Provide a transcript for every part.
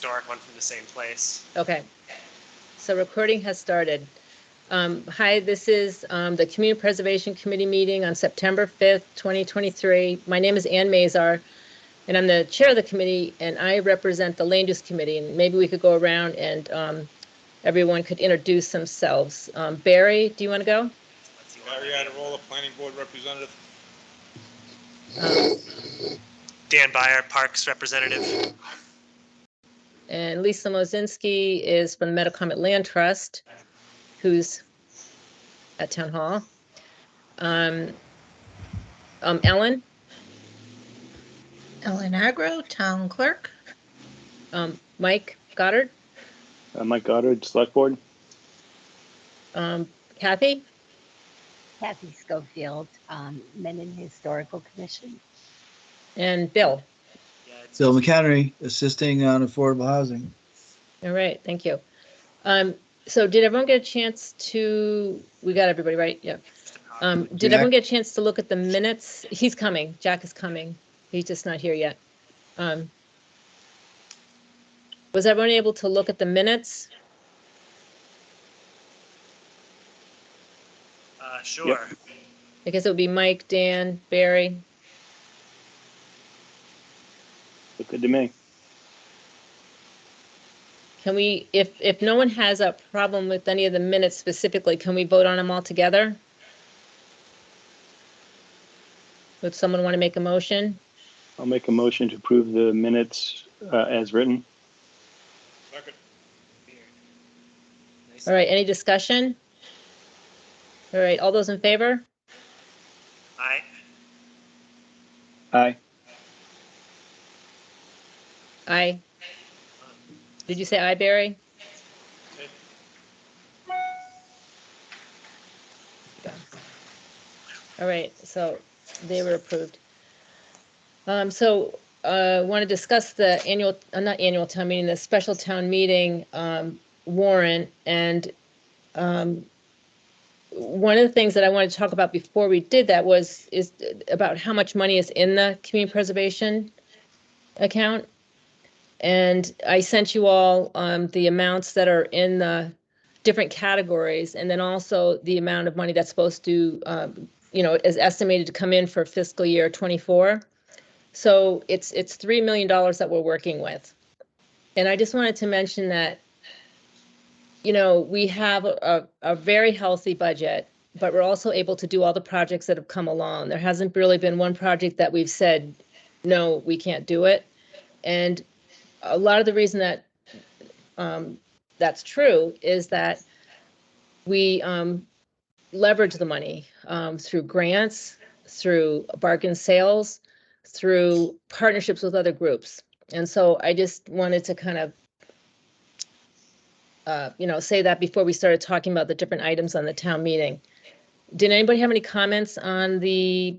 historic one from the same place. Okay. So recording has started. Hi, this is the Community Preservation Committee meeting on September 5th, 2023. My name is Ann Mazar, and I'm the chair of the committee, and I represent the Land Use Committee. And maybe we could go around and everyone could introduce themselves. Barry, do you want to go? Barry Adirola, Planning Board Representative. Dan Byer, Parks Representative. And Lisa Mozinski is from the Metacomet Land Trust, who's at Town Hall. Ellen? Ellen Agro, Town Clerk. Mike Goddard? Mike Goddard, Select Board. Kathy? Kathy Schofield, Menon Historical Commission. And Bill? Yeah, it's Bill McHenry, assisting on affordable housing. All right, thank you. So did everyone get a chance to, we got everybody, right? Yeah. Did everyone get a chance to look at the minutes? He's coming. Jack is coming. He's just not here yet. Was everyone able to look at the minutes? Sure. Yep. I guess it would be Mike, Dan, Barry. Look good to me. Can we, if no one has a problem with any of the minutes specifically, can we vote on them all together? Would someone want to make a motion? I'll make a motion to approve the minutes as written. Second. Nice. All right, any discussion? All right, all those in favor? Aye. Aye. Aye. Did you say aye, Barry? All right, so they were approved. Want to discuss the annual, not annual town meeting, the special town meeting warrant. And one of the things that I wanted to talk about before we did that is about how much money is in the community preservation account. And I sent you all the amounts that are in the different categories, and then also the amount of money that's supposed to, is estimated to come in for fiscal year 24. So it's $3 million that we're working with. And I just wanted to mention that, we have a very healthy budget, but we're also able to do all the projects that have come along. There hasn't really been one project that we've said, no, we can't do it. And a lot of the reason that that's true is that we leverage the money through grants, through bargain sales, through partnerships with other groups. And so I just wanted to kind of, say that before we started talking about the different items on the town meeting. Did anybody have any comments on the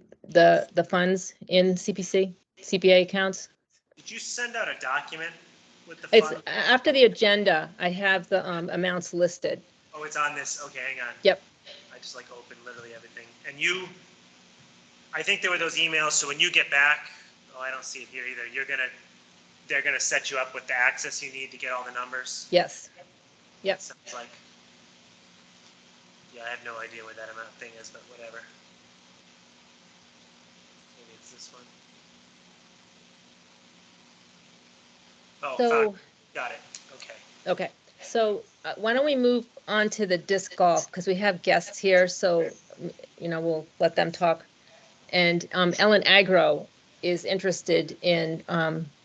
funds in CPA accounts? Did you send out a document with the It's fund? after the agenda. I have the amounts listed. Oh, it's on this. Okay, hang on. Yep. I just like open literally everything. And I think there were those emails. So when you get back, I don't see it here either. They're gonna set you up with the access you need to get all the numbers. Yes. Yep. Sounds like. Yeah, I have no idea what that amount thing is, but whatever. Maybe it's this one. Oh, So- fine. Got it. Okay. Okay. So why don't we move on to the disc golf, because we have guests here, so we'll let them talk. And Ellen Agro is interested in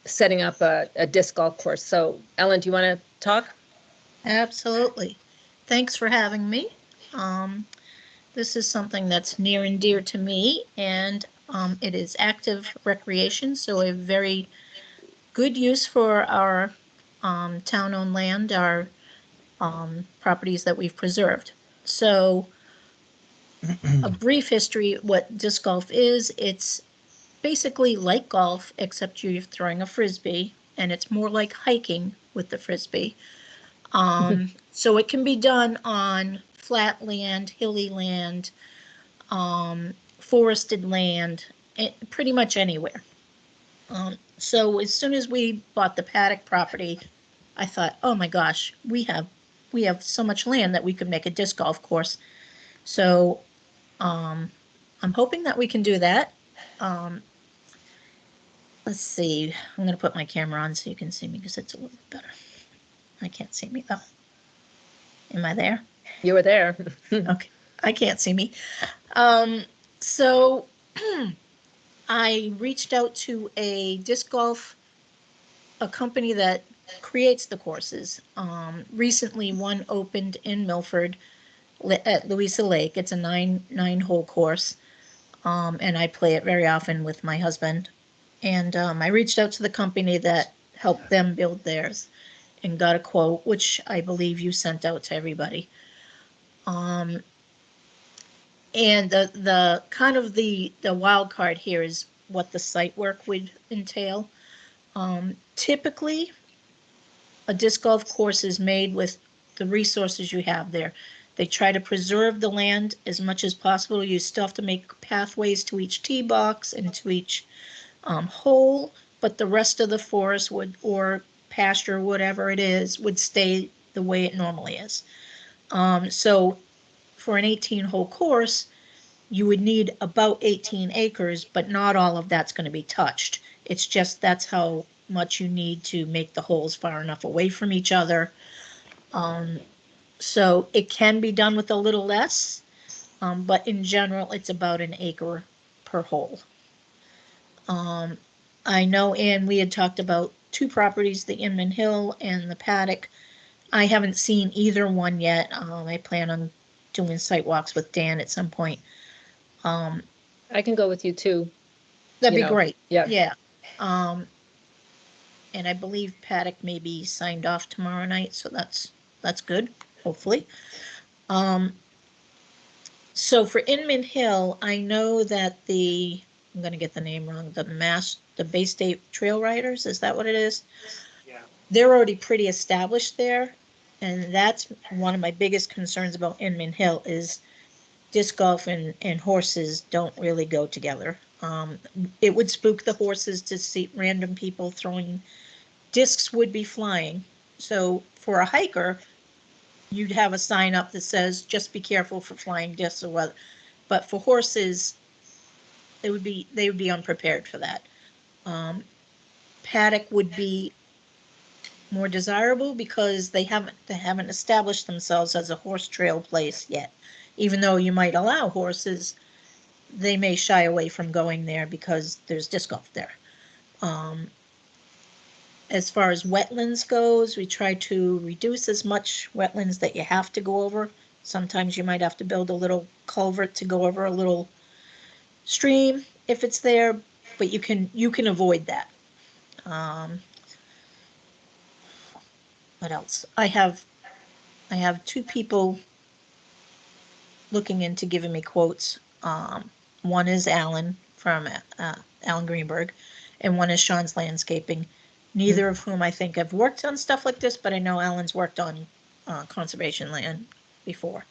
setting up a disc golf course. So Ellen, do you want to talk? Absolutely. Thanks for having me. This is something that's near and dear to me, and it is active recreation, so a very good use for our town-owned land, our properties that we've preserved. So a brief history, what disc golf is, it's basically like golf, except you're throwing a frisbee, and it's more like hiking with the frisbee. So it can be done on flat land, hilly land, forested land, pretty much anywhere. So as soon as we bought the paddock property, I thought, oh my gosh, we have so much land that we could make a disc golf course. So, I'm hoping that we can do that. Let's see, I'm gonna put my camera on so you can see me because it's a little better. I can't see me though. Am I there? You were there. Okay, I can't see me. So I reached out to a disc golf, a company that creates the courses. Recently, one opened in Milford at Louisa Lake. It's a nine hole course, and I play it very often with my husband. And I reached out to the company that helped them build theirs, and got a quote, which I believe you sent out to everybody. And the kind of the wild card here is what the site work would entail. Typically, a disc golf course is made with the resources you have there. They try to preserve the land as much as possible. You still have to make pathways to each tee box and to each hole, but the rest of the forest would, or pasture, whatever it is, would stay the way it normally is. So for an 18-hole course, you would need about 18 acres, but not all of that's going to be touched. It's just that's how much you need to make the holes far enough away from each other. So it can be done with a little less, but in general, it's about an acre per hole. I know, Ann, we had talked about two properties, the Inman Hill and the Paddock. I haven't seen either one yet. I plan on doing site walks with Dan at some point. I can go with you too. That'd You be know, great. yeah. Yeah. And I believe Paddock may be signed off tomorrow night, so that's good, hopefully. So for Inman Hill, I know that I'm gonna get the name wrong, the Bay State Trail Riders, is that what it is? Yeah. They're already pretty established there, and that's one of my biggest concerns about Inman Hill is disc golf and horses don't really go together. It would spook the horses to see random people throwing discs would be flying. So for a hiker, you'd have a sign up that says, just be careful for flying discs or what. But for horses, they would be unprepared for that. Paddock would be more desirable because they haven't established themselves as a horse trail place yet. Even though you might allow horses, they may shy away from going there because there's disc golf there. As far as wetlands goes, we try to reduce as much wetlands that you have to go over. Sometimes you might have to build a little culvert to go over a little stream if it's there, but you can avoid that. What else? I have two people looking into giving me quotes. One is Alan from Alan Greenberg, and one is Sean's Landscaping. Neither of whom I think have worked on stuff like this, but I know Alan's worked on conservation land before.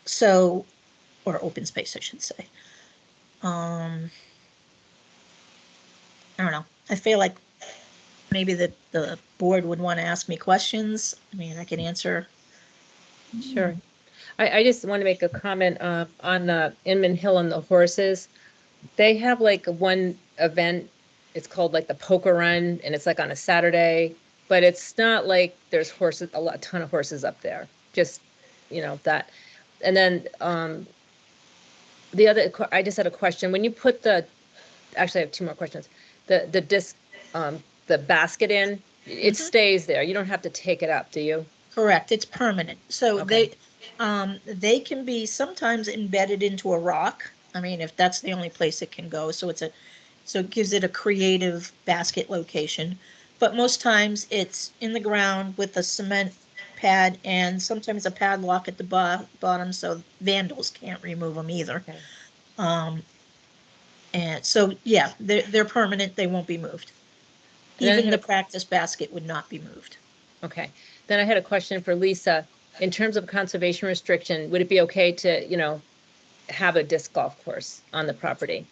So, or open space, I should say. I don't know. I feel like maybe the board would want to ask me questions. I mean, I can answer. Sure. I just want to make a comment on the Inman Hill and the horses. They have like one event. It's called like the poker run, and it's like on a Saturday, but it's not like there's horses, a ton of horses up there. Just, that. And then I just had a question. When you put actually I have two more questions. The disc, the basket in, it stays there. You don't have to take it up, do you? Correct. It's permanent. So Okay. they can be sometimes embedded into a rock. I mean, if that's the only place it can go. So it gives it a creative basket location. But most times it's in the ground with a cement pad and sometimes a padlock at the bottom so vandals can't remove them either. Okay. And so, yeah, they're permanent. They won't be moved. And then I Even had the practice basket would not be moved. Okay. Then I had a question for Lisa. In terms of conservation restriction, would it be okay to, have a disc golf course on the property?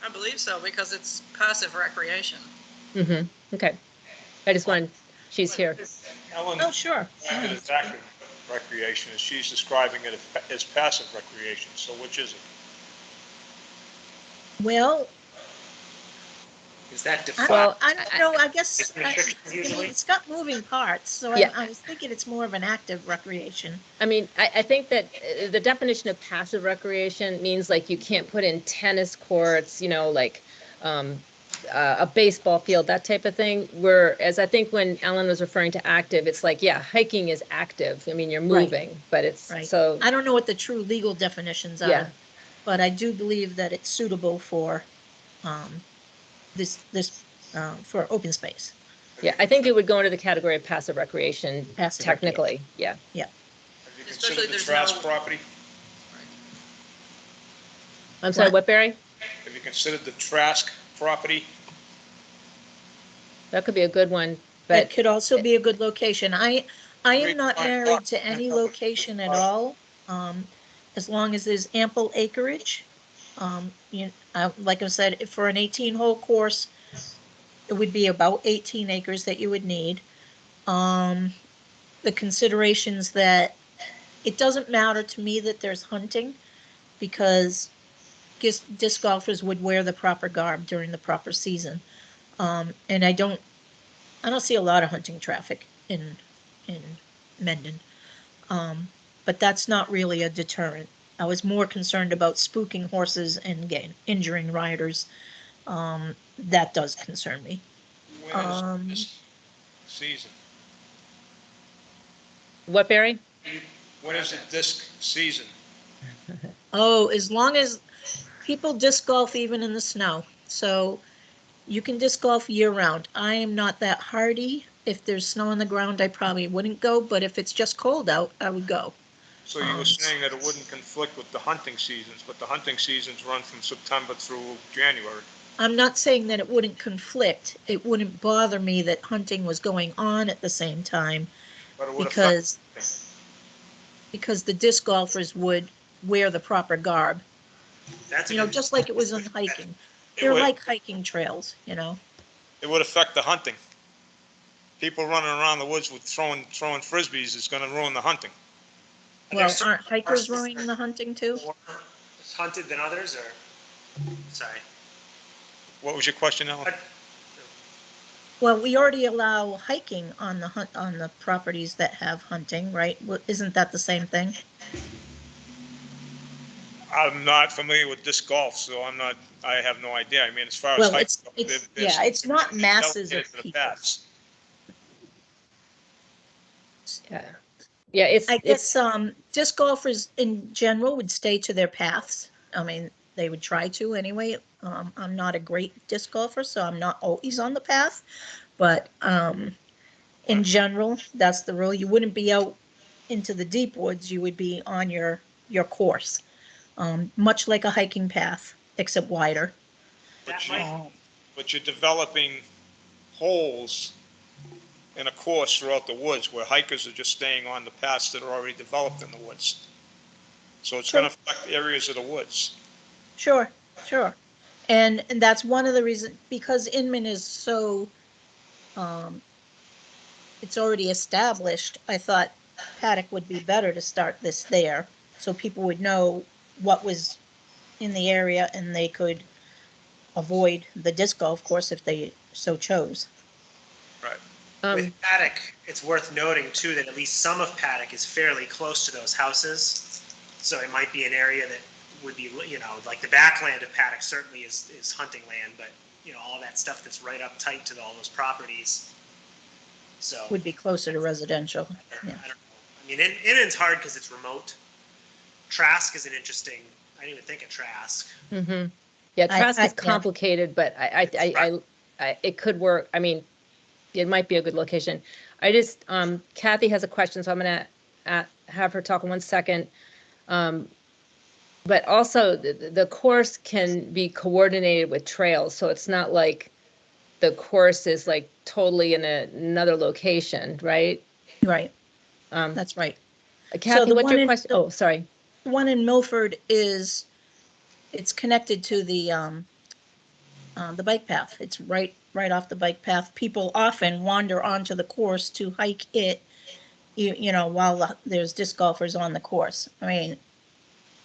I believe so, because it's passive recreation. Okay. I just wanted, she's here. Ellen, Oh, sure. it is active recreation, and she's describing it as passive recreation, so which is it? Well, Is that I defined? Well, I don't know, I guess, It's restrictions you know, usually? it's got moving parts, so Yeah. I was thinking it's more of an active recreation. I mean, I think that the definition of passive recreation means like you can't put in tennis courts, you know, like a baseball field, that type of thing. Whereas I think when Ellen was referring to active, it's like, yeah, hiking is active. I mean, you're Right. moving, but it's Right. so, I don't know what the true legal definitions Yeah. are, but I do believe that it's suitable for, this, for open space. yeah, I think it would go into the category of passive recreation Passive technically, yeah. Have you Especially considered the there's Trask no- property? I'm sorry, What? what, Barry? Have you considered the Trask property? That could be a good one, It but could also be a good location. I am not Fine. married to any location at all, as long as there's ample acreage. Like I said, for an 18-hole course, it would be about 18 acres that you would need. The considerations that it doesn't matter to me that there's hunting, because disc golfers would wear the proper garb during the proper season. And I don't see a lot of hunting traffic in Mendon. But that's not really a deterrent. I was more concerned about spooking horses and injuring riders. That does concern me. When is this season? what, Barry? When is the disc season? Oh, as long as people disc golf even in the snow. So you can disc golf year round. I am not that hardy. If there's snow on the ground, I probably wouldn't go, but if it's just cold out, I would go. So you were saying that it wouldn't conflict with the hunting seasons, but the hunting seasons run from September through January. I'm not saying that it wouldn't conflict. It wouldn't bother me that hunting was going on at the same time, But it would affect. because the disc golfers would wear the proper garb, That's a you know, good- just like it was on hiking. It They're would. like hiking trails, you know. It would affect the hunting. People running around the woods with throwing frisbees is gonna ruin the hunting. And Well, there's aren't certain hikers parcels ruining that the hunting too? are more hunted than others, or, sorry. What was your question, Ellen? Well, we already allow hiking on the properties that have hunting, right? Isn't that the same thing? I'm not familiar with disc golf, so I have no idea. I mean, as far as Well, hiking, it's not masses of delegated to the people. paths. Yeah, yeah, it's, I it's, guess, disc golfers in general would stay to their paths. I mean, they would try to anyway. I'm not a great disc golfer, so I'm not always on the path. But in general, that's the rule. You wouldn't be out into the deep woods. You would be on your course, much like a hiking path, except wider. That But might, but you're developing holes in a course throughout the woods where hikers are just staying on the paths that are already developed in the woods. So it's Sure. gonna affect areas of the woods. Sure, sure. And that's one of the reasons, because Inman is so, it's already established, I thought Paddock would be better to start this there, so people would know what was in the area and they could avoid the disc golf course if they so chose. with Paddock, it's worth noting too, that at least some of Paddock is fairly close to those houses. So it might be an area that would be, you know, like the backland of Paddock certainly is hunting land, but you know, all that stuff that's right up tight to all those properties. So, Would be closer to residential. I don't know. I mean, Innan's hard because it's remote. Trask is an interesting, I didn't even think of Trask. mhm. Yeah, Trask is yeah. complicated, but it could work. I mean, it might be a good location. I just, Kathy has a question, so I'm gonna have her talk in 1 second. But also the course can be coordinated with trails, so it's not like the course is like totally in another location, right? Right, Um, that's right. Kathy, the what's one your in- question? Oh, sorry. The one in Milford it's connected to the bike path. It's right right off the bike path. People often wander onto the course to hike it, you know, while there's disc golfers on the course. I mean,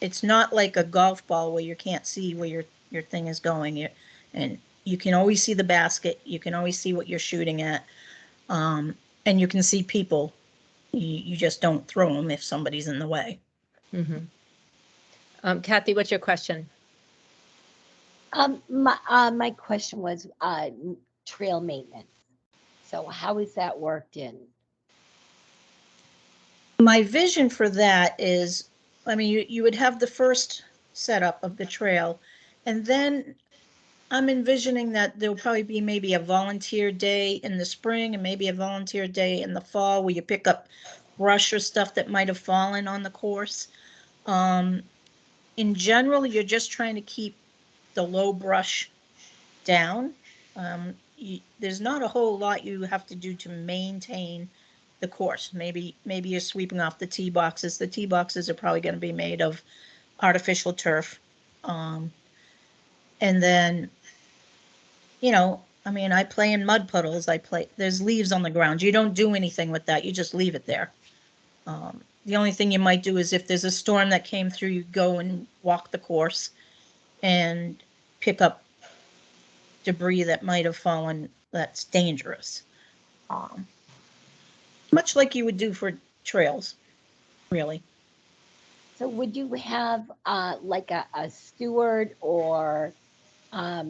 it's not like a golf ball where you can't see where your thing is going. And you can always see the basket. You can always see what you're shooting at. And you can see people. You just don't throw them if somebody's in the way. Mhm. Kathy, what's your question? My question was, trail maintenance. So how is that worked in? My vision for that is, I mean, you would have the first setup of the trail, and then I'm envisioning that there'll probably be maybe a volunteer day in the spring and maybe a volunteer day in the fall where you pick up brush or stuff that might have fallen on the course. In general, you're just trying to keep the low brush down. There's not a whole lot you have to do to maintain the course. Maybe you're sweeping off the tee boxes. The tee boxes are probably going to be made of artificial turf. And then, you know, I mean, I play in mud puddles. There's leaves on the ground. You don't do anything with that. You just leave it there. The only thing you might do is if there's a storm that came through, you go and walk the course and pick up debris that might have fallen that's dangerous. Much like you would do for trails, really. So would you have like a steward or a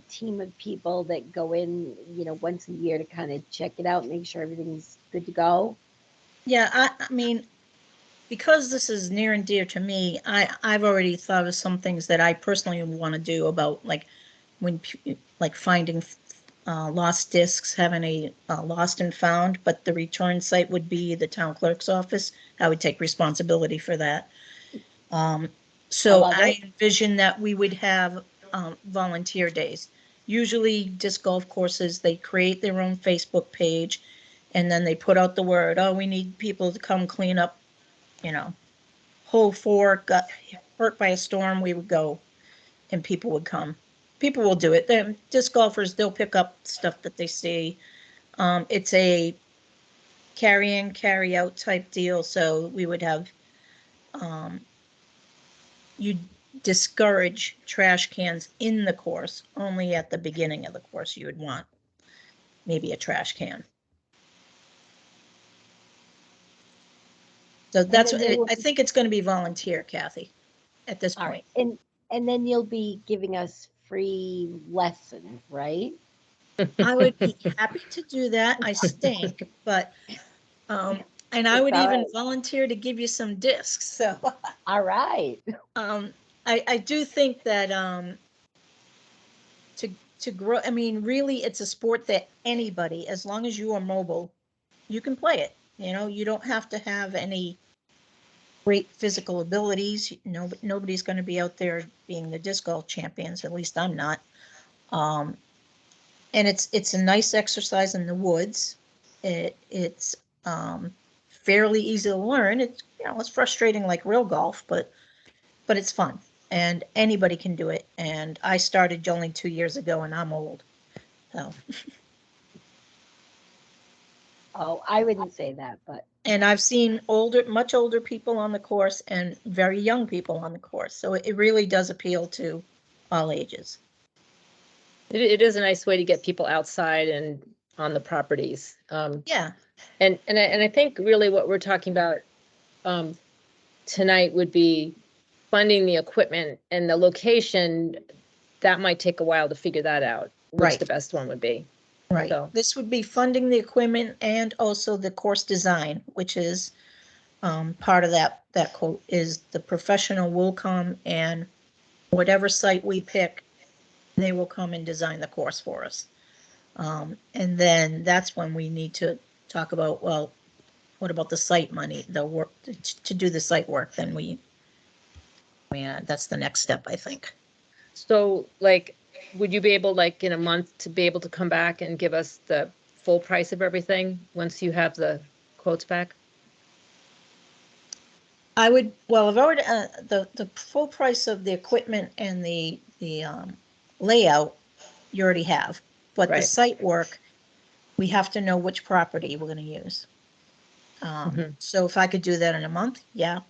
team of people that go in, you know, once a year to kind of check it out, make sure everything's good to go? Yeah, I mean, because this is near and dear to me, I've already thought of some things that I personally want to do about like like finding lost discs, having a lost and found, but the return site would be the town clerk's office. I would take responsibility for that. So I envision that we would have volunteer days. Usually disc golf courses, they create their own Facebook page and then they put out the word, oh, we need people to come clean up, you know, hole 4 got hurt by a storm, we would go and people would come. People will do it. The disc golfers, they'll pick up stuff that they see. It's a carry in, carry out type deal. So we would have, you discourage trash cans in the course. Only at the beginning of the course you would want maybe a trash can. So that's, I think it's going to be volunteer, Kathy, at this All point. right. And then you'll be giving us free lessons, right? I would be happy to do that. I stink, but, and I would even volunteer to give you some discs. So, all right. I do think that, to grow, I mean, really, it's a sport that anybody, as long as you are mobile, you can play it. You know, you don't have to have any great physical abilities. Nobody's going to be out there being the disc golf champions. At least I'm not. And it's a nice exercise in the woods. It's fairly easy to learn. It's, you know, it's frustrating like real golf, but it's fun and anybody can do it. And I started only 2 years ago and I'm old. So. Oh, I wouldn't say that, but. And I've seen much older people on the course and very young people on the course. So it really does appeal to all ages. It is a nice way to get people outside and on the properties. Yeah. And I think really what we're talking about tonight would be funding the equipment and the location. That might take a while to figure that out, which the best one would be. Right. So. This would be funding the equipment and also the course design, which is part of that quote is the professional will come and whatever site we pick, they will come and design the course for us. And then that's when we need to talk about, well, what about the site money, the work to do the site work? Then that's the next step, I think. So like, would you be able, like in a month, to be able to come back and give us the full price of everything once you have the quotes back? I would, well, I've already, the full price of the equipment and the layout, you already have. But the Right. site work, we have to know which property we're gonna use. Mhm. So if I could do that in a month, yeah.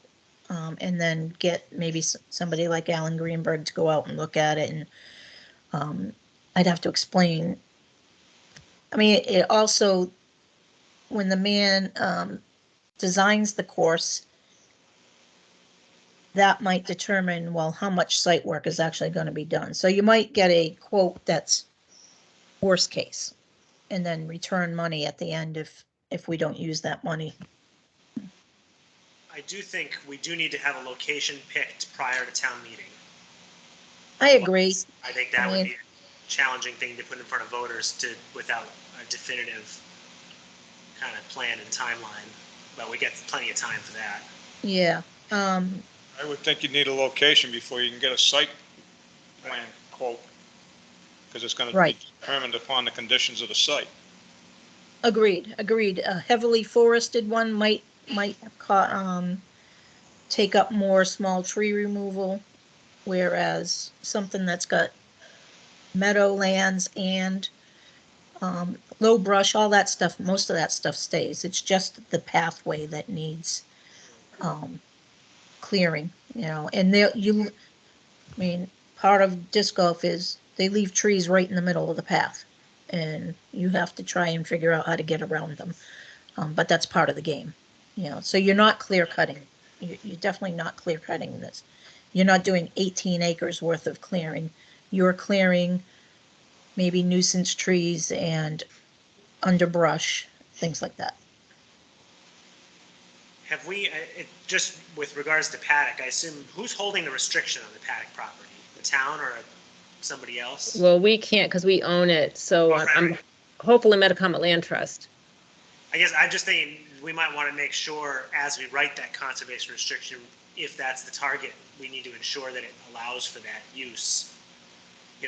And then get maybe somebody like Alan Greenberg to go out and look at it, and I'd have to explain. I mean, it also, when the man designs the course, that might determine, well, how much site work is actually going to be done. So you might get a quote that's worst case, and then return money at the end if we don't use that money. I do think we do need to have a location picked prior to town meeting. I agree. I think that would be a challenging thing to put in front of voters without a definitive kind of plan and timeline, but we get plenty of time for that. Yeah. I would think you need a location before you can get a site plan quote, because it's going to be Right. determined upon the conditions of the site. Agreed. A heavily forested one might take up more small tree removal, whereas something that's got meadowlands and low brush, all that stuff, most of that stuff stays. It's just the pathway that needs clearing, and I mean, part of disc golf is they leave trees right in the middle of the path, and you have to try and figure out how to get around them. But that's part of the game, so you're not clear cutting. You're definitely not clear cutting this. You're not doing 18 acres worth of clearing. You're clearing maybe nuisance trees and underbrush, things like that. Have we, just with regards to paddock, I assume, who's holding the restriction on the paddock property? The town or somebody else? Well, we can't because we own it, so Oh, right, I'm right. hopefully Metacomet Land Trust. I guess I'm just thinking we might want to make sure as we write that conservation restriction, if that's the target, we need to ensure that it allows for that use.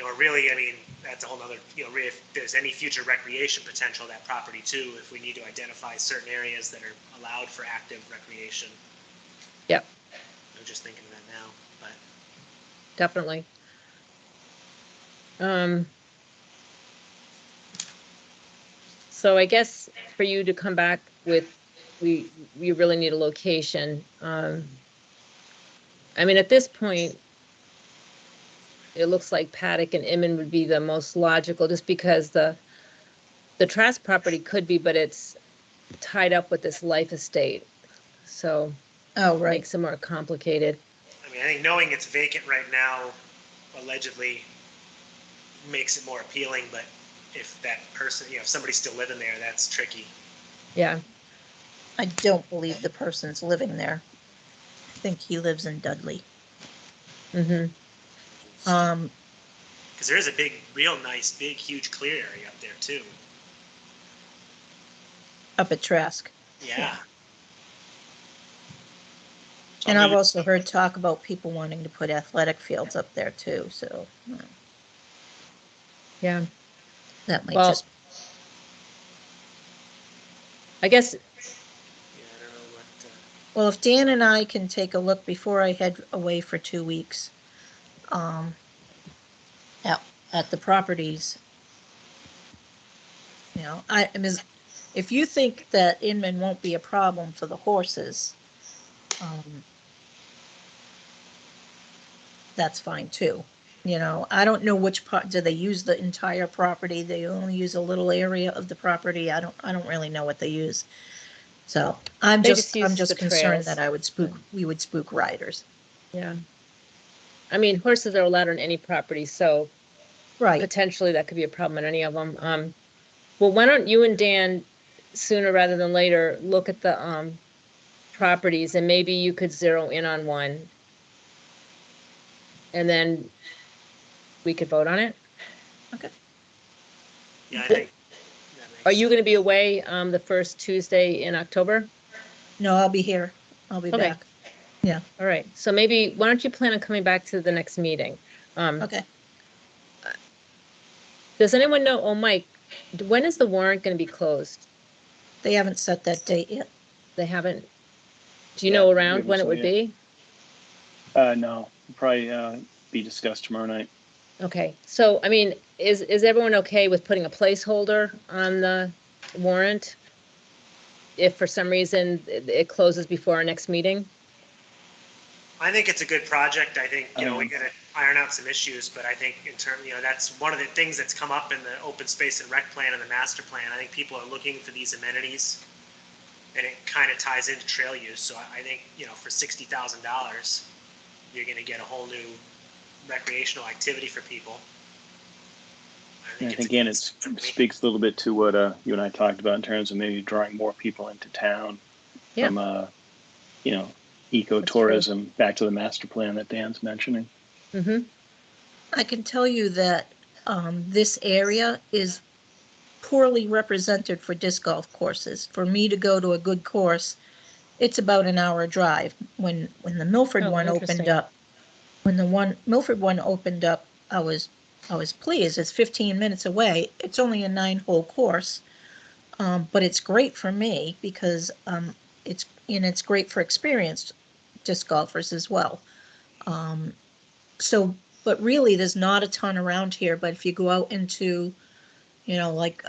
Or really, I mean, that's a whole nother, if there's any future recreation potential of that property too, if we need to identify certain areas that are allowed for active recreation. Yep, I'm just thinking of that now, but definitely. So I guess for you to come back with, we really need a location. I mean, at this point, it looks like Paddock and Inman would be the most logical, just because the Trask property could be, but it's tied up with this life estate. So Oh, right. makes it more complicated. I mean, I think knowing it's vacant right now allegedly makes it more appealing, but if that person, if somebody's still living there, that's tricky. Yeah, I don't believe the person's living there. I think he lives in Dudley. mm-hmm. Because there is a real nice, big, huge clear area up there too. Up at Trask. Yeah. And I've also heard talk about people wanting to put athletic fields up there too, so Yeah. that might Well, just, I guess, Yeah, I don't know what. well, if Dan and I can take a look before I head away for 2 weeks, at the properties, I mean, if you think that Inman won't be a problem for the horses, that's fine too. I don't know which part, do they use the entire property? They only use a little area of the property? I don't really know what they use. So I'm They just just use the concerned trails. that we would spook riders. Yeah. I mean, horses are allowed on any property, so Right. potentially that could be a problem on any of them. Well, why don't you and Dan, sooner rather than later, look at the properties, and maybe you could zero in on one, and then we could vote on it. Okay. Yeah, I think. that makes Are you sense. going to be away the first Tuesday in October? No, I'll be here. I'll be Okay. back. Yeah. All right. So maybe why don't you plan on coming back to the next meeting? Okay. Does anyone know? Oh, Mike, when is the warrant going to be closed? They haven't set that date yet. They haven't. Do you Yeah, know we around haven't when it said would yet. be? No, probably be discussed tomorrow night. Okay, so, I mean, is everyone okay with putting a placeholder on the warrant? If for some reason it closes before our next meeting? I think it's a good project. I think, we Um, gotta iron out some issues, but I think in term, that's one of the things that's come up in the open space and rec plan and the master plan. I think people are looking for these amenities, and it kind of ties into trail use. So I think, for $60,000, you're gonna get a whole new recreational activity for people. And I it's think, again, a- it speaks a little bit to what you and I talked about in terms of maybe drawing more people into town Yeah. from, ecotourism, back to the master plan that Dan's mentioning. Mm-hmm. I can tell you that this area is poorly represented for disc golf courses. For me to go to a good course, it's about an hour drive. When the Milford Oh, one opened interesting. up, Milford one opened up, I was pleased. It's 15 minutes away. It's only a 9-hole course, but it's great for me because it's great for experienced disc golfers as well. So, but really, there's not a ton around here. But if you go out into, like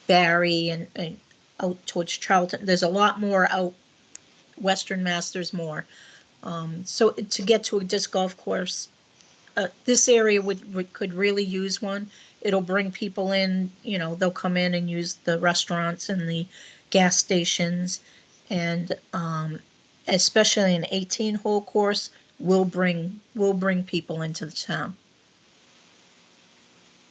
Barry and out towards Charlton, there's a lot more out. Western Mass, there's more. So to get to a disc golf course, this area could really use one. It'll bring people in. They'll come in and use the restaurants and the gas stations, and especially an 18-hole course will bring people into the town.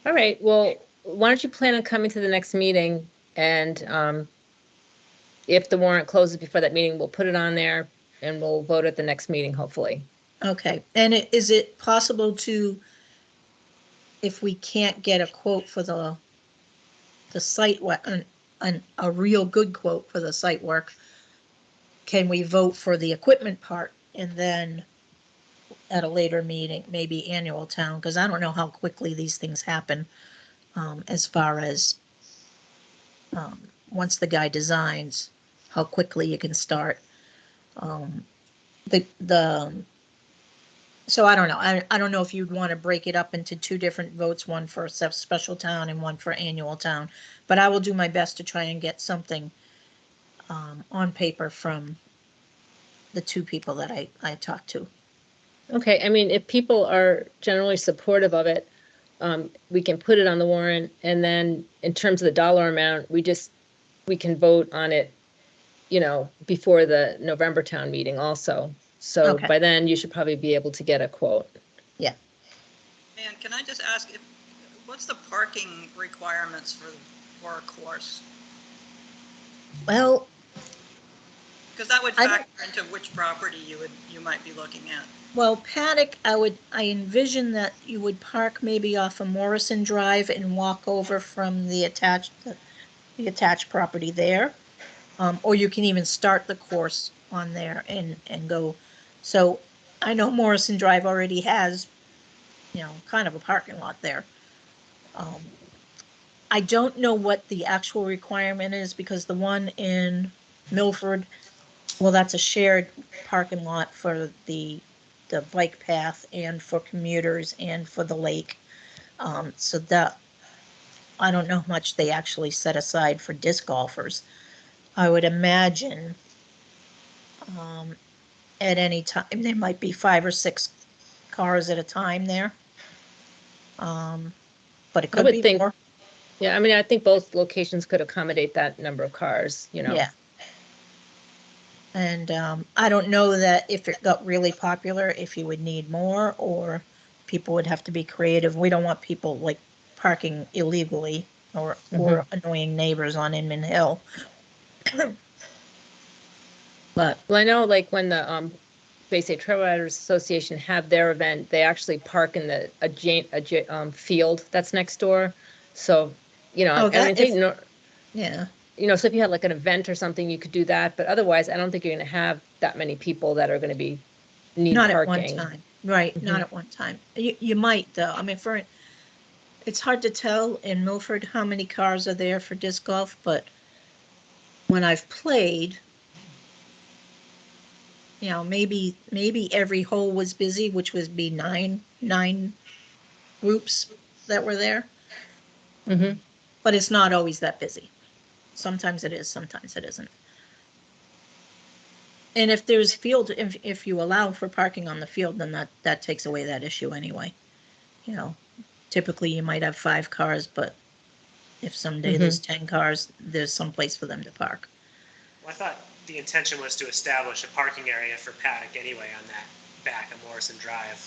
All right, well, why don't you plan on coming to the next meeting, and if the warrant closes before that meeting, we'll put it on there and we'll vote at the next meeting, hopefully. Okay, and is it possible to, if we can't get a quote for the site work, a real good quote for the site work, can we vote for the equipment part and then at a later meeting, maybe annual town? Because I don't know how quickly these things happen, as far as once the guy designs, how quickly you can start. So I don't know. I don't know if you'd want to break it up into two different votes, one for special town and one for annual town. But I will do my best to try and get something on paper from the two people that I talked to. Okay, I mean, if people are generally supportive of it, we can put it on the warrant, and then in terms of the dollar amount, we can vote on it, before the November town meeting also. So Okay. by then, you should probably be able to get a quote. Yeah. And can I just ask, what's the parking requirements for a course? Well, Because that would I don't- factor into which property you might be looking at. well, Paddock, I envision that you would park maybe off of Morrison Drive and walk over from the attached property there. Or you can even start the course on there and go. So I know Morrison Drive already has, kind of a parking lot there. I don't know what the actual requirement is because the one in Milford, well, that's a shared parking lot for the bike path and for commuters and for the lake. So that, I don't know how much they actually set aside for disc golfers. I would imagine at any time there might be 5 or 6 cars at a time there. But it I could would be think- more. Yeah, I mean, I think both locations could accommodate that number of cars, Yeah. And I don't know that if it got really popular, if you would need more or people would have to be creative. We don't want people like parking illegally or annoying neighbors on Inman Hill. But Well, I know like when the Bay State Trail Riders Association have their event, they actually park in the field that's next door. So, Oh, and I think, yeah. so if you had like an event or something, you could do that. But otherwise, I don't think you're going to have that many people that are going to need Not parking. at one time, right? Not at one time. You might though. I mean, it's hard to tell in Milford how many cars are there for disc golf, but when I've played, maybe every hole was busy, which would be nine groups that were there, Mhm. but it's not always that busy. Sometimes it is, sometimes it isn't. And if there's field, if you allow for parking on the field, then that takes away that issue anyway. You know, typically you might have 5 cars, but if someday there's 10 cars, there's some place for them to park. Well, I thought the intention was to establish a parking area for paddock anyway on that back of Morrison Drive.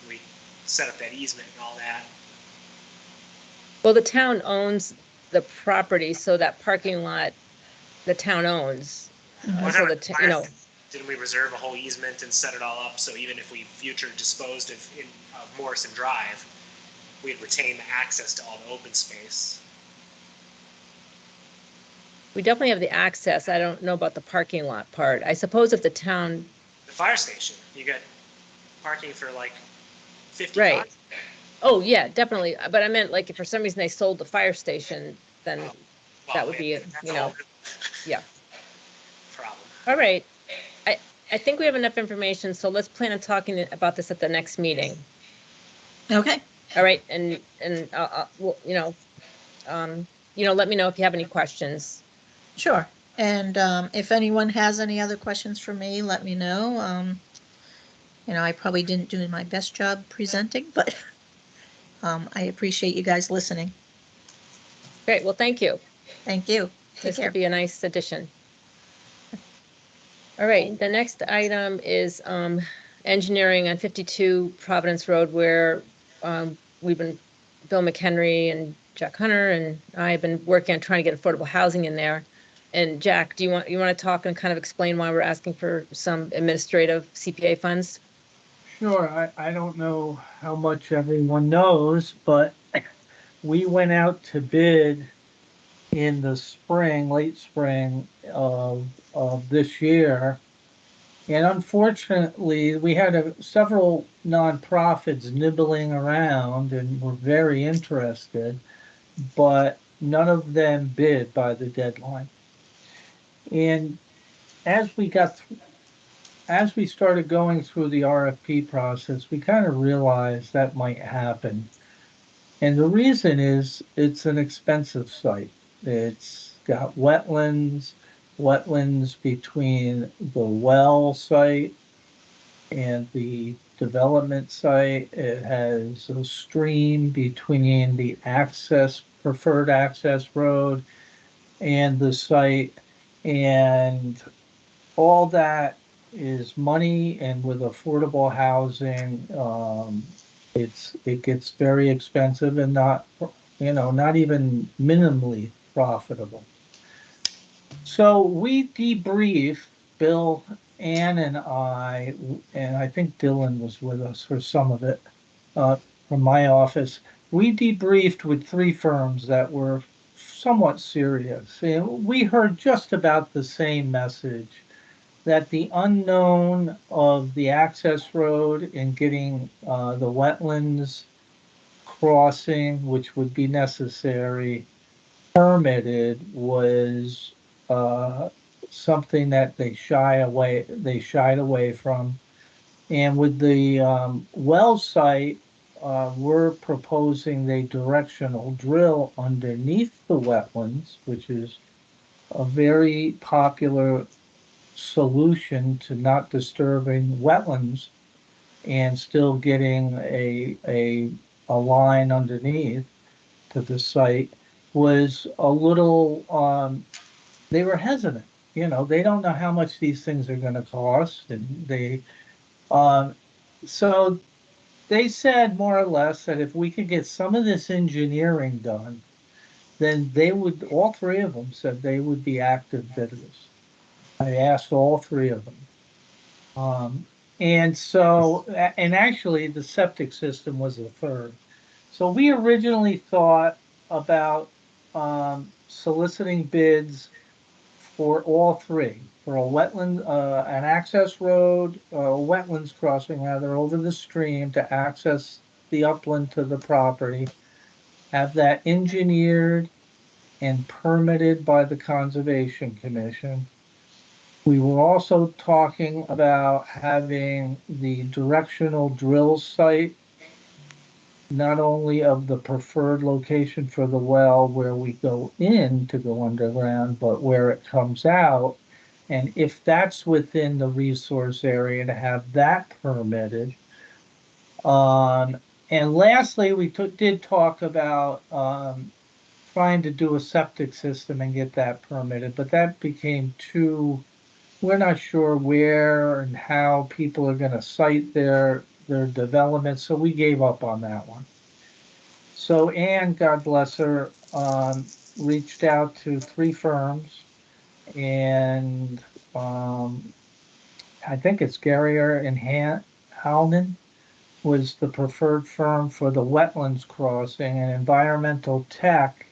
We set up that easement and all that. Well, the town owns the property, so that parking lot, the town owns. Well, So not- the, you know, Didn't we reserve a whole easement and set it all up, so even if we future disposed of Morrison Drive, we'd retain the access to all the open space? we definitely have the access. I don't know about the parking lot part. I suppose if the town, The fire station, you got parking for like 50 Right. cars. oh, yeah, definitely. But I meant like if for some reason they sold the fire station, then, Well, That would be, that's you a know, whole yeah. problem. All right. I think we have enough information, so let's plan on talking about this at the next meeting. Okay, All right, and, well, let me know if you have any questions. sure. And if anyone has any other questions for me, let me know. I probably didn't do my best job presenting, but I appreciate you guys listening. Great, well, thank you. Thank you. Take This care. would be a nice addition. All right, the next item is engineering on 52 Providence Road, where we've been, Bill McHenry and Jack Hunter and I have been working on trying to get affordable housing in there. And Jack, do you want to talk and kind of explain why we're asking for some administrative CPA funds? Sure, I don't know how much everyone knows, but we went out to bid in the spring, late spring of this year. And unfortunately, we had several nonprofits nibbling around and were very interested, but none of them bid by the deadline. And as we as we started going through the RFP process, we kind of realized that might happen. And the reason is it's an expensive site. It's got wetlands between the well site and the development site. It has a stream between the preferred access road and the site. And all that is money, and with affordable housing, it gets very expensive and not even minimally profitable. So we debriefed, Bill, Ann, and I think Dylan was with us for some of it, from my office. We debriefed with 3 firms that were somewhat serious, and we heard just about the same message, that the unknown of the access road and getting the wetlands crossing, which would be necessary, permitted, was something that they shied away from. And with the well site, we're proposing a directional drill underneath the wetlands, which is a very popular solution to not disturbing wetlands and still getting a line underneath to the site. Was a little they were hesitant. They don't know how much these things are going to cost, and so they said more or less that if we could get some of this engineering done, then all 3 of them said they would be active bidders. I asked all 3 of them. And actually the septic system was the 3rd. So we originally thought about soliciting bids for all 3, for a wetland, an access road, wetlands crossing rather, over the stream to access the upland to the property, have that engineered and permitted by the Conservation Commission. We were also talking about having the directional drill site not only of the preferred location for the well where we go in to go underground, but where it comes out. And if that's within the resource area, to have that permitted. And lastly, did talk about trying to do a septic system and get that permitted, but that became too, we're not sure where and how people are gonna site their development, so we gave up on that one. So Anne, God bless her, reached out to 3 firms, and I think it's Garrier and Howden was the preferred firm for the wetlands crossing, and environmental tech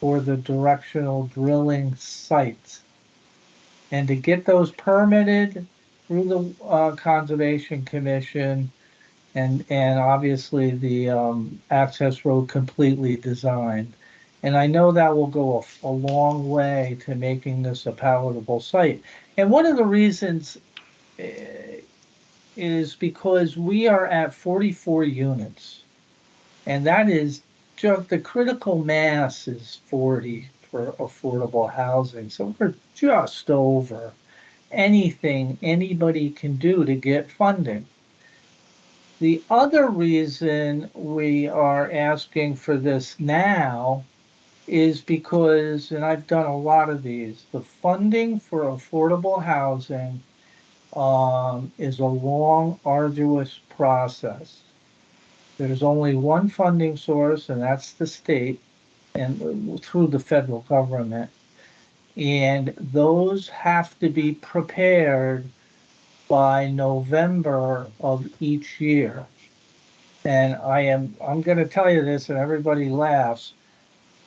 for the directional drilling sites. And to get those permitted through the Conservation Commission and obviously the access road completely designed. And I know that will go a long way to making this a palatable site. And one of the reasons is because we are at 44 units. And that is just the critical mass is 40 for affordable housing. So we're just over anything anybody can do to get funding. The other reason we are asking for this now is because, and I've done a lot of these, the funding for affordable housing is a long, arduous process. There's only one funding source, and that's the state and through the federal government. And those have to be prepared by November of each year. And I'm going to tell you this, and everybody laughs.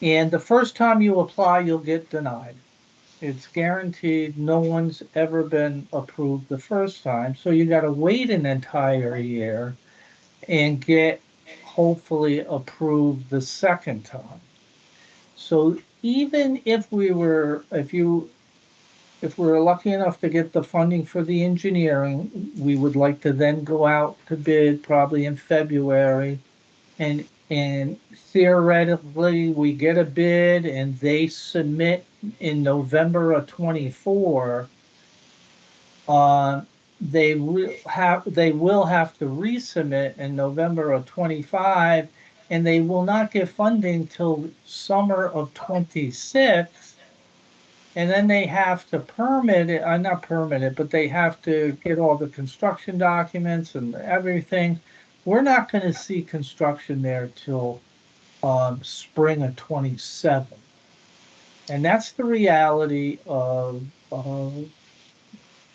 And the first time you apply, you'll get denied. It's guaranteed. No one's ever been approved the first time. So you got to wait an entire year and get hopefully approved the second time. So even if we were, if we're lucky enough to get the funding for the engineering, we would like to then go out to bid probably in February. And theoretically, we get a bid and they submit in November of 24. They will have to resubmit in November of 25, and they will not get funding till summer of 26. And then they have to permit it, not permit it, but they have to get all the construction documents and everything. We're not going to see construction there till spring of 27. And that's the reality of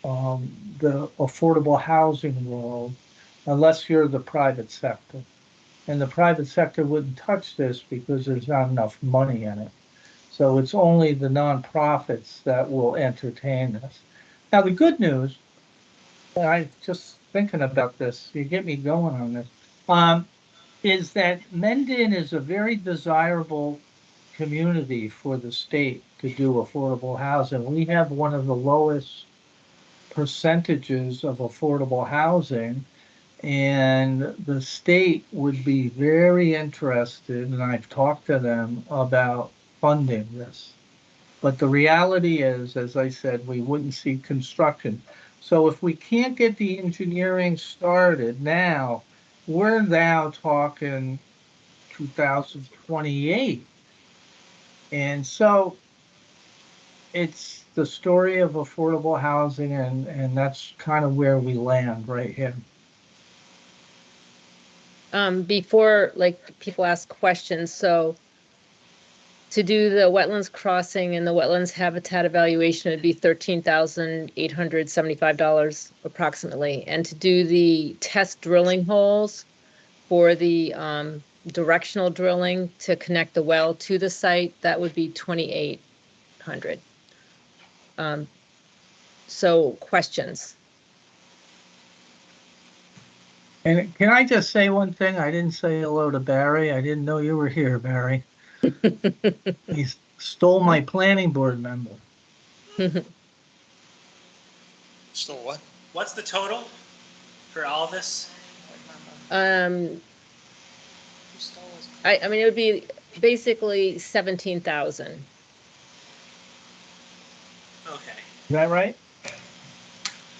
the affordable housing world, unless you're the private sector. And the private sector wouldn't touch this because there's not enough money in it. So it's only the nonprofits that will entertain this. Now, the good news, and I'm just thinking about this, you get me going on this, is that Mendon is a very desirable community for the state to do affordable housing. We have one of the lowest percentages of affordable housing, and the state would be very interested, and I've talked to them about funding this. But the reality is, as I said, we wouldn't see construction. So if we can't get the engineering started now, we're now talking 2028. And so it's the story of affordable housing, and that's kind of where we land right here. Before, like, people ask questions, so to do the wetlands crossing and the wetlands habitat evaluation, it'd be $13,875 approximately. And to do the test drilling holes for the directional drilling to connect the well to the site, that would be $2,800. So questions? And can I just say one thing? I didn't say hello to Barry. I didn't know you were here, Barry. He stole my planning board member. Still what? What's the total for all this? I mean, it would be basically 17,000. Okay. Is that right?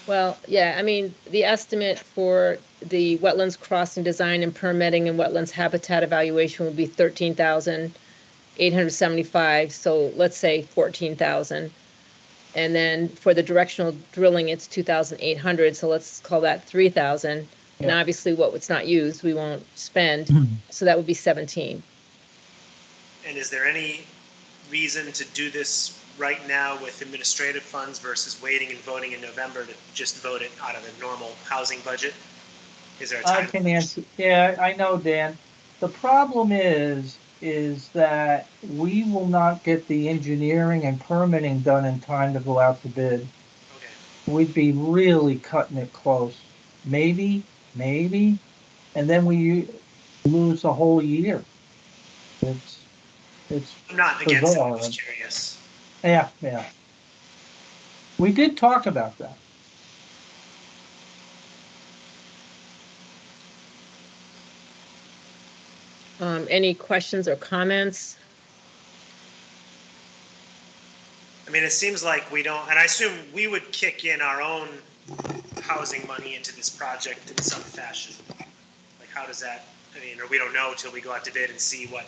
Well, yeah, I mean, the estimate for the wetlands crossing design and permitting and wetlands habitat evaluation would be 13,875, so let's say 14,000. And then for the directional drilling, it's 2,800, so let's call that 3,000. And Yeah. obviously what's not used, we won't spend, so that would be 17. And is there any reason to do this right now with administrative funds versus waiting and voting in November to just vote it out of the normal housing budget? Is there a I time? can answer. Yeah, I know, Dan. The problem is that we will not get the engineering and permitting done in time to go out to bid. Okay. We'd be really cutting it close. Maybe, and then we lose a whole year. It's I'm not against it, I'm bizarre. just curious. Yeah. We did talk about that. Any questions or comments? I mean, it seems like we don't, and I assume we would kick in our own housing money into this project in some fashion. Like, how does that, I mean, or we don't know till we go out to bid and see what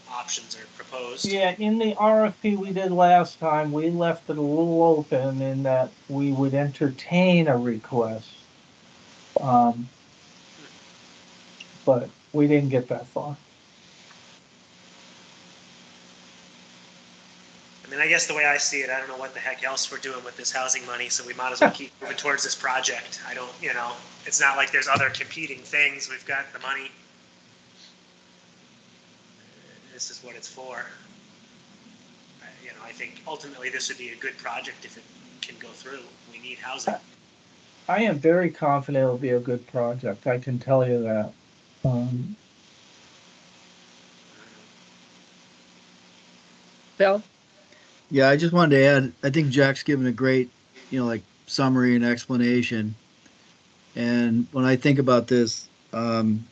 options are proposed. Yeah, in the RFP we did last time, we left it a little open in that we would entertain a request. But we didn't get that far. I mean, I guess the way I see it, I don't know what the heck else we're doing with this housing money, so we might as well keep moving towards this project. I don't, it's not like there's other competing things. We've got the money. This is what it's for. I think ultimately this would be a good project if it can go through. We need housing. I am very confident it'll be a good project. I can tell you that. Bill? Yeah, I just wanted to add, I think Jack's given a great, summary and explanation. And when I think about this,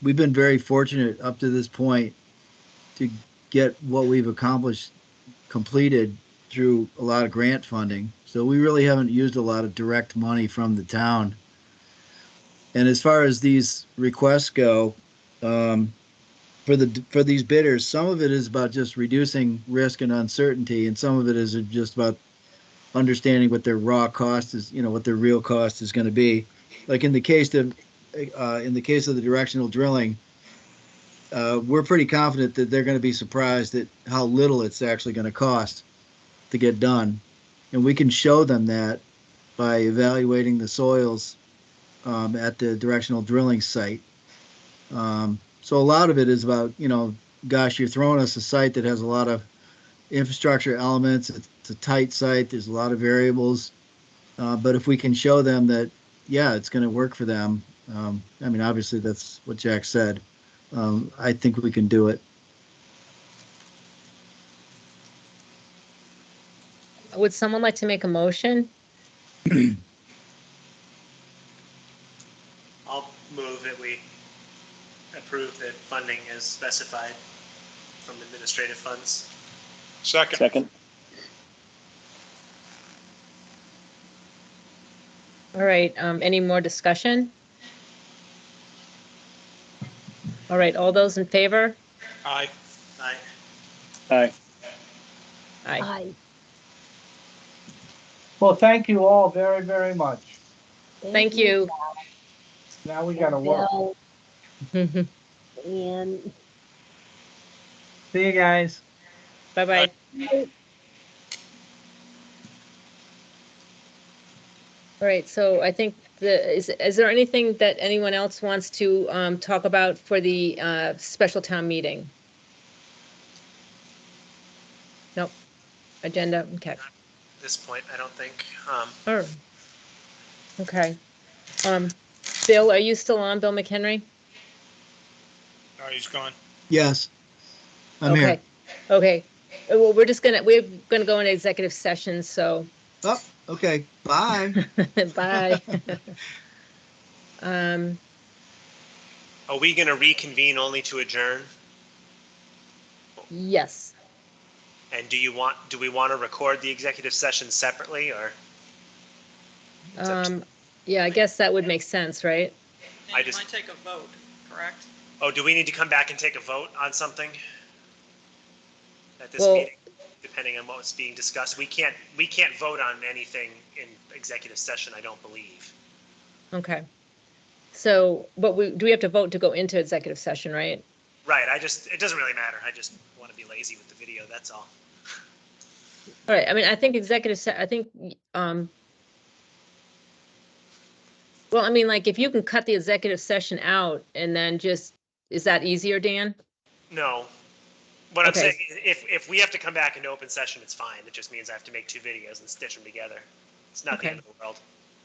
we've been very fortunate up to this point to get what we've accomplished completed through a lot of grant funding. So we really haven't used a lot of direct money from the town. And as far as these requests go, for these bidders, some of it is about just reducing risk and uncertainty, and some of it is just about understanding what their raw cost is, what their real cost is going to be. Like in the case of the directional drilling, we're pretty confident that they're going to be surprised at how little it's actually going to cost to get done, and we can show them that by evaluating the soils at the directional drilling site. So a lot of it is about, gosh, you're throwing us a site that has a lot of infrastructure elements. It's a tight site. There's a lot of variables. But if we can show them that, yeah, it's going to work for them. I mean, obviously that's what Jack said. I think we can do it. Would someone like to make a motion? I'll move that we approve the funding as specified from administrative funds. Second. All right, any more discussion? All right, all those in favor? Aye. Aye. Aye. Aye. Aye. Well, thank you all very, very much. Thank you. Now we gotta work. Bill and See you guys. Bye-bye. All right, so I think is there anything that anyone else wants to talk about for the special town meeting? Nope. Agenda, okay. At this point, I don't think. Oh. Okay. Bill, are you still on, Bill McHenry? No, he's gone. Yes, I'm Okay. here. Okay. Well, we're gonna go into executive session, so Oh, okay. Bye. bye. Are we going to reconvene only to adjourn? Yes. And do we want to record the executive session separately, or? It's up to- Yeah, I guess that would make sense, right? I And you just- might take a vote, correct? Oh, do we need to come back and take a vote on something? At this Well- meeting, depending on what's being discussed? We can't vote on anything in executive session, I don't believe. Okay. So, but do we have to vote to go into executive session, right? Right, it doesn't really matter. I just want to be lazy with the video, that's all. All right, I mean, I think well, I mean, like, if you can cut the executive session out and then just, is that easier, Dan? No. What I'm Okay. saying, if we have to come back into open session, it's fine. It just means I have to make 2 videos and stitch them together. It's not the Okay. end of the world.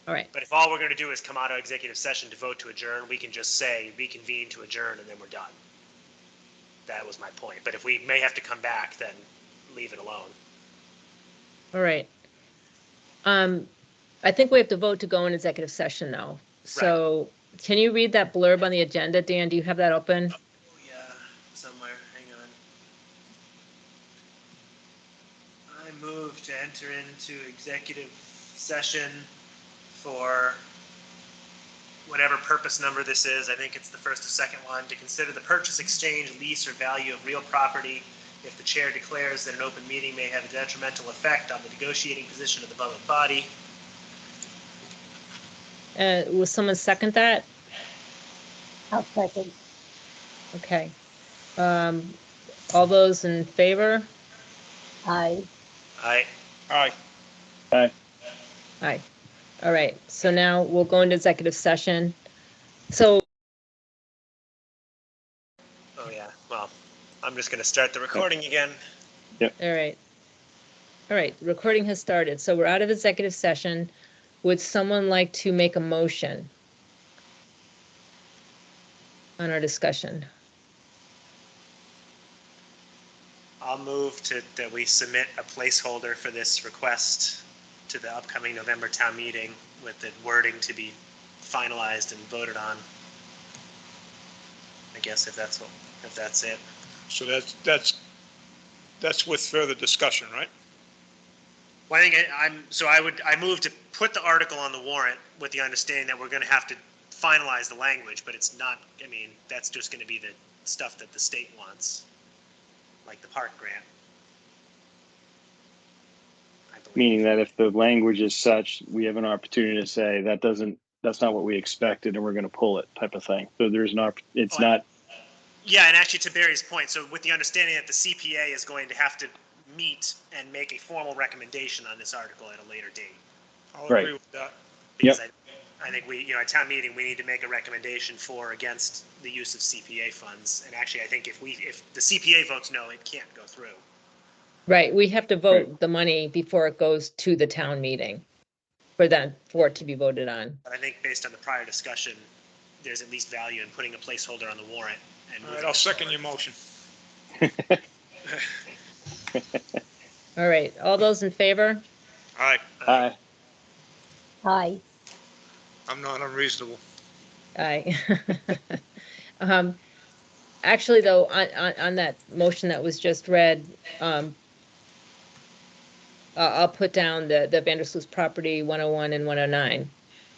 All right, But if all we're going to do is come out of executive session to vote to adjourn, we can just say reconvene to adjourn and then we're done. That was my point. But if we may have to come back, then leave it alone. all right. I think we have to vote to go in executive session now. So can you read that blurb on the agenda, Dan? Do you have that open? Oh, yeah, somewhere. Hang on. I move to enter into executive session for whatever purpose number this is. I think it's the first or second one, to consider the purchase, exchange, lease, or value of real property if the chair declares that an open meeting may have a detrimental effect on the negotiating position of the public body. Will someone second that? I'll second. Okay. All those in favor? Aye. Aye. Aye. Aye. All right, so now we'll go into executive session. So, Oh, yeah. Well, I'm just going to start the recording again. all right. All right, recording has started. So we're out of executive session. Would someone like to make a motion on our discussion? I'll move that we submit a placeholder for this request to the upcoming November town meeting with the wording to be finalized and voted on. I guess if that's it. So that's with further discussion, right? Well, I think I move to put the article on the warrant with the understanding that we're going to have to finalize the language, but it's not, I mean, that's just going to be the stuff that the state wants, like the park grant. I believe. Meaning that if the language is such, we have an opportunity to say that's not what we expected and we're going to pull it type of thing. So there's it's not. Yeah, and actually to Barry's point, so with the understanding that the CPA is going to have to meet and make a formal recommendation on this article at a later date. I'll Right. agree with that. Because I think at town meeting, we need to make a recommendation for or against the use of CPA funds. And actually, I think if the CPA votes no, it can't go through. Right, we have to vote the money before it goes to the town meeting for it to be voted on. But I think based on the prior discussion, there's at least value in putting a placeholder on the warrant. And All right, I'll second your motion. All right, all those in favor? Aye. Aye. Aye. I'm not unreasonable. Aye. Actually, though, on that motion that was just read, I'll put down the Vandersloot property 101 and 109,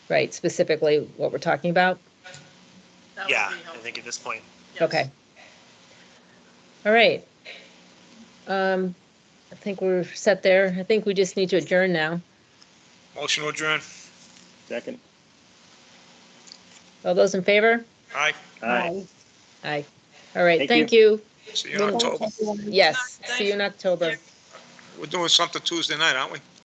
right? Specifically what we're talking about? That would Yeah, be I helpful. think at this point. Yes. Okay. All right. I think we're set there. I think we just need to adjourn now. Motion to adjourn. Second. All those in favor? Aye. Aye. Aye. All right, Thank thank you. See you in Well, October. Thanks, everyone. Yes, Thanks. see you in October. We're doing something Tuesday night, aren't we?